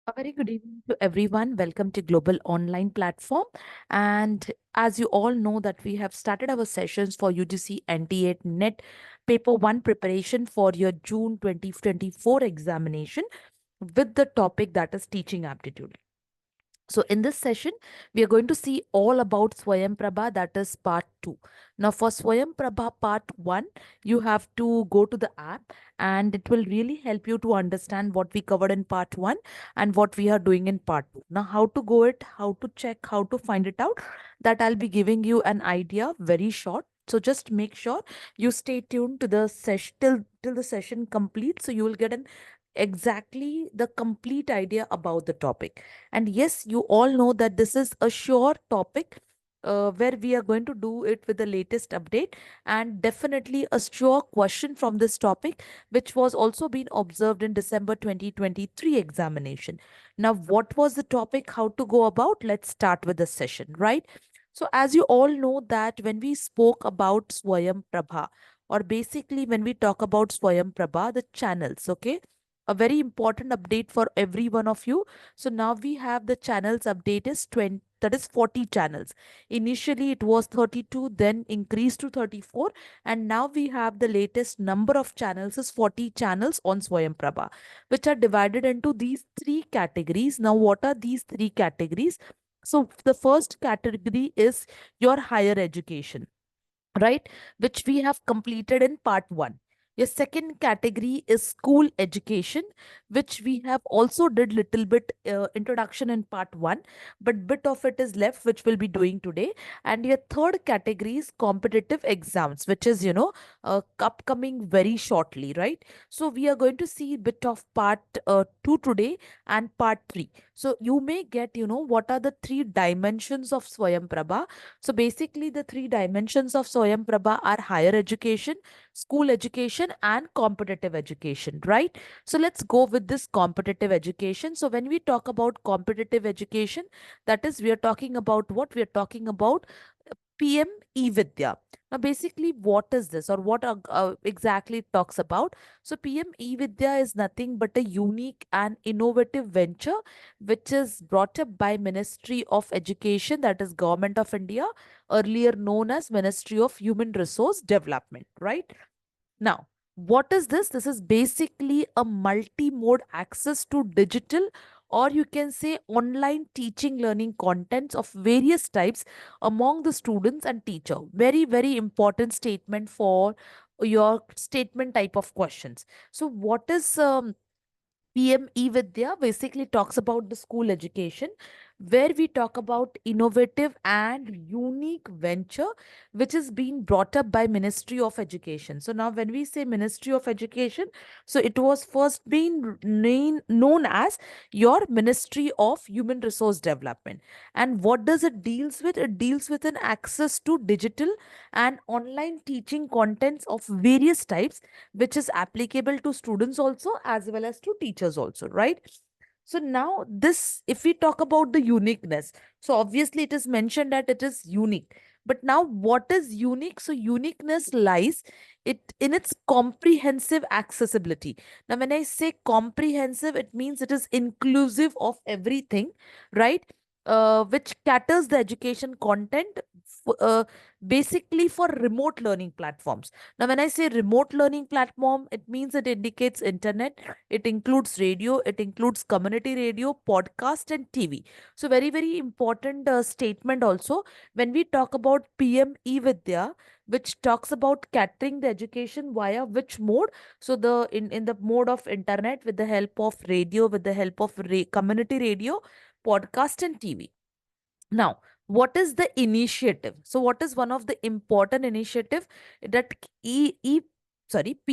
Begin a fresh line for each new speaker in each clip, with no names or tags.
A very good evening to everyone. Welcome to Global Online Platform. And as you all know that we have started our sessions for UGC NTA NET Paper 1 preparation for your June 2024 examination with the topic that is teaching aptitude. So in this session, we are going to see all about SWAYAMPRABHA, that is part 2. Now for SWAYAMPRABHA part 1, you have to go to the app and it will really help you to understand what we covered in part 1 and what we are doing in part 2. Now how to go it, how to check, how to find it out, that I'll be giving you an idea very short. So just make sure you stay tuned to the session till the session completes, so you will get an exactly the complete idea about the topic. And yes, you all know that this is a sure topic where we are going to do it with the latest update, and definitely a sure question from this topic, which was also been observed in December 2023 examination. Now, what was the topic? How to go about? Let's start with the session, right? So, as you all know that when we spoke about Swayam Prabha, or basically when we talk about Swayam Prabha, the channels, okay? A very important update for every one of you. So now we have the channels update is 20, that is 40 channels. Initially it was 32, then increased to 34, and now we have the latest number of channels is 40 channels on Swayamprabha, which are divided into these three categories. Now what are these three categories? So the first category is your higher education, right, which we have completed in part 1. Your second category is school education, which we have also did little bit introduction in part 1, but bit of it is left, which we'll be doing today. And your third category is competitive exams, which is upcoming very shortly, right? So we are going to see bit of part 2 today and part 3. So you may get what are the three dimensions of Swayamprabha. So basically, the three dimensions of Swayamprabha are higher education, school education, and competitive education, right? So let's go with this competitive education. So when we talk about competitive education, that is, we are talking about what? We are talking about PM E-Vidya. Now, basically, what is this, or what exactly it talks about? So, PM E-Vidya is nothing but a unique and innovative venture which is brought up by Ministry of Education, that is Government of India, earlier known as Ministry of Human Resource Development, right? Now, what is this? This is basically a multi-mode access to digital, or you can say online teaching learning contents of various types among the students and teacher. Very, very important statement for your statement type of questions. So what is PM E-Vidya basically talks about the school education, where we talk about innovative and unique venture which is being brought up by Ministry of Education. So now when we say Ministry of Education, so it was first being known as your Ministry of Human Resource Development. And what does it deals with? It deals with an access to digital and online teaching contents of various types, which is applicable to students also as well as to teachers also, right? So now this, if we talk about the uniqueness, so obviously it is mentioned that it is unique. But now what is unique? So uniqueness lies it in its comprehensive accessibility. Now when I say comprehensive, it means it is inclusive of everything, right? Which caters the education content basically for remote learning platforms. Now, when I say remote learning platform, it means it indicates internet, it includes radio, it includes community radio, podcast, and TV. So, very, very important statement also when we talk about PM E-Vidya, which talks about catering the education via which mode. So, in the mode of internet with the help of radio, with the help of community radio, podcast, and TV. Now, what is the initiative? So, what is one of the important initiative that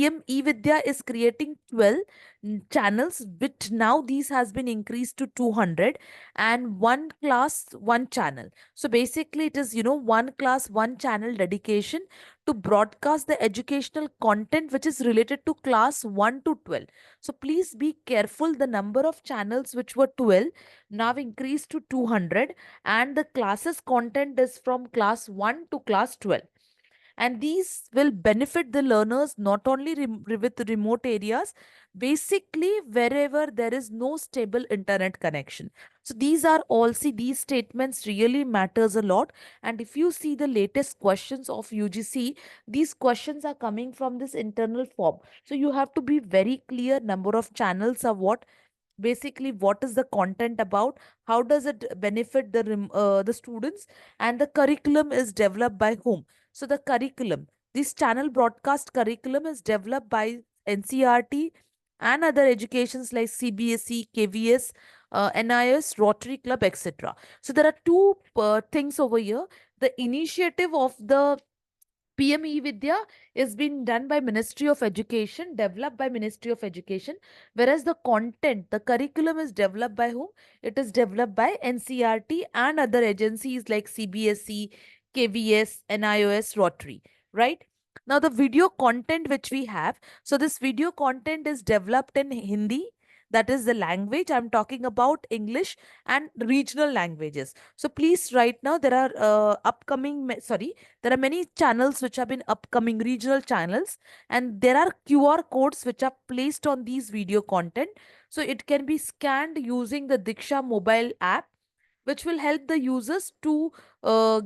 PM E-Vidya is creating 12 channels, which now these has been increased to 200, and one class, one channel. So basically it is, one class, one channel dedication to broadcast the educational content which is related to class 1 to 12. So please be careful. The number of channels which were 12 now increased to 200, and the classes content is from class 1 to class 12, and these will benefit the learners not only with remote areas, basically wherever there is no stable internet connection. So these are all, see, these statements really matters a lot. And if you see the latest questions of UGC, these questions are coming from this internal form. So you have to be very clear, number of channels are what, basically what is the content about, how does it benefit the students, and the curriculum is developed by whom. So the curriculum, this channel broadcast curriculum is developed by NCRT and other educations like CBSE, KVS, NIS, Rotary Club, etc. So there are two things over here. The initiative of the PM E-Vidya is being done by Ministry of Education, developed by Ministry of Education, whereas the content, the curriculum is developed by whom? It is developed by NCRT and other agencies like CBSE, KVS, NIOS, Rotary, right? Now the video content which we have, so this video content is developed in Hindi, that is the language. I'm talking about English and regional languages. So please, right now there are there are many channels which have been upcoming regional channels, and there are QR codes which are placed on these video content. So it can be scanned using the Diksha mobile app, which will help the users to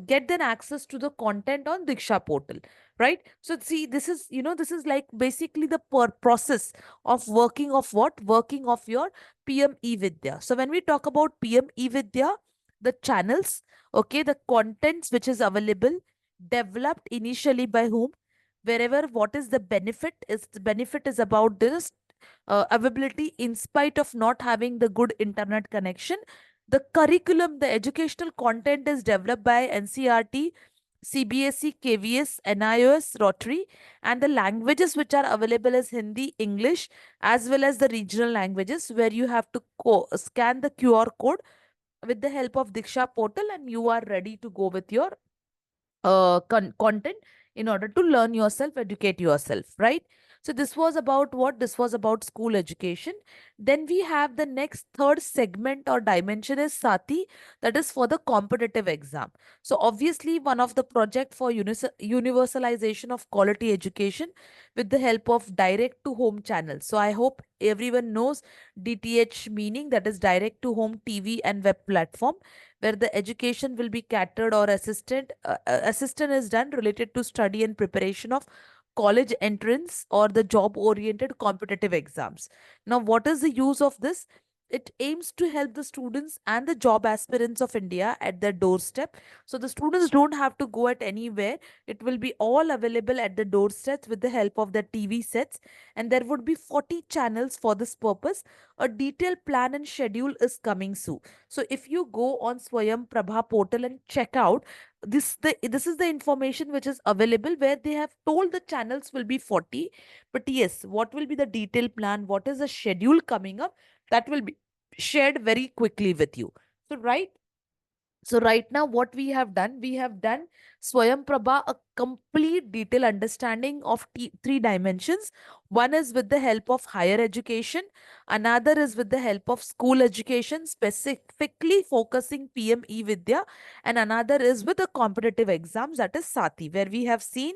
get then access to the content on Diksha portal, right? So see, this is, this is like basically the process of working of what? Working of your PM E-Vidya. So when we talk about PM E-Vidya, the channels, okay, the contents which is available, developed initially by whom, wherever, what is the benefit, is the benefit is about this availability in spite of not having the good internet connection. The curriculum, the educational content is developed by NCRT, CBSE, KVS, NIOS, Rotary, and the languages which are available is Hindi, English, as well as the regional languages, where you have to scan the QR code with the help of Diksha portal, and you are ready to go with your content in order to learn yourself, educate yourself, right? So this was about what? This was about school education. Then we have the next third segment or dimension is Sati, that is for the competitive exam. So obviously one of the project for universalization of quality education with the help of direct to home channels. So I hope everyone knows DTH meaning, that is direct to home TV and web platform, where the education will be catered or assistant is done related to study and preparation of college entrance or the job oriented competitive exams. Now what is the use of this? It aims to help the students and the job aspirants of India at their doorstep. So the students don't have to go at anywhere. It will be all available at the doorstep with the help of the TV sets. And there would be 40 channels for this purpose. A detailed plan and schedule is coming soon. So if you go on SWAYAMPRABHA portal and check out, this is the information which is available, where they have told the channels will be 40. But yes, what will be the detailed plan? What is the schedule coming up? That will be shared very quickly with you. So right now, what we have done Swayam Prabha a complete detailed understanding of three dimensions. One is with the help of higher education, another is with the help of school education, specifically focusing PME Vidya, and another is with the competitive exams, that is Sati, where we have seen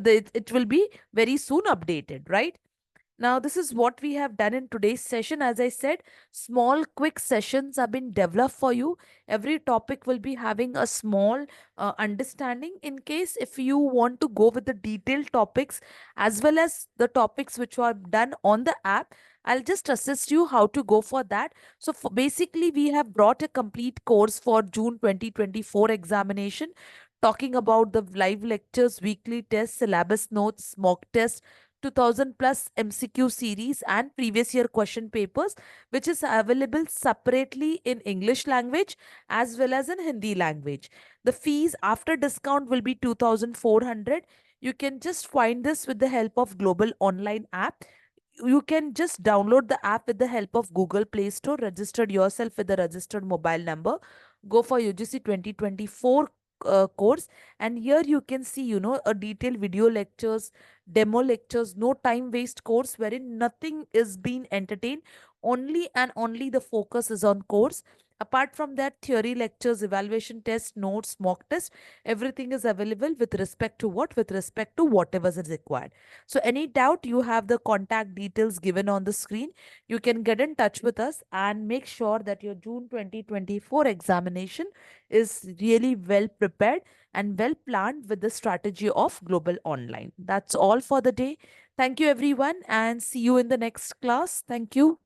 it will be very soon updated, right? Now, this is what we have done in today's session. As I said, small, quick sessions have been developed for you. Every topic will be having a small understanding. In case if you want to go with the detailed topics as well as the topics which are done on the app, I'll just assist you how to go for that. So, basically, we have brought a complete course for June 2024 examination, talking about the live lectures, weekly tests, syllabus notes, mock tests, 2000 plus MCQ series and previous year question papers, which is available separately in English language as well as in Hindi language. The fees after discount will be 2400. You can just find this with the help of Global Online app. You can just download the app with the help of Google Play Store, registered yourself with the registered mobile number, go for UGC 2024 course, and here you can see, a detailed video lectures, demo lectures, no time waste course wherein nothing is being entertained. Only and only the focus is on course. Apart from that, theory lectures, evaluation tests, notes, mock test, everything is available with respect to what? With respect to whatever is required. So any doubt, you have the contact details given on the screen. You can get in touch with us and make sure that your June 2024 examination is really well prepared and well planned with the strategy of global online. That's all for the day. Thank you everyone and see you in the next class. Thank you.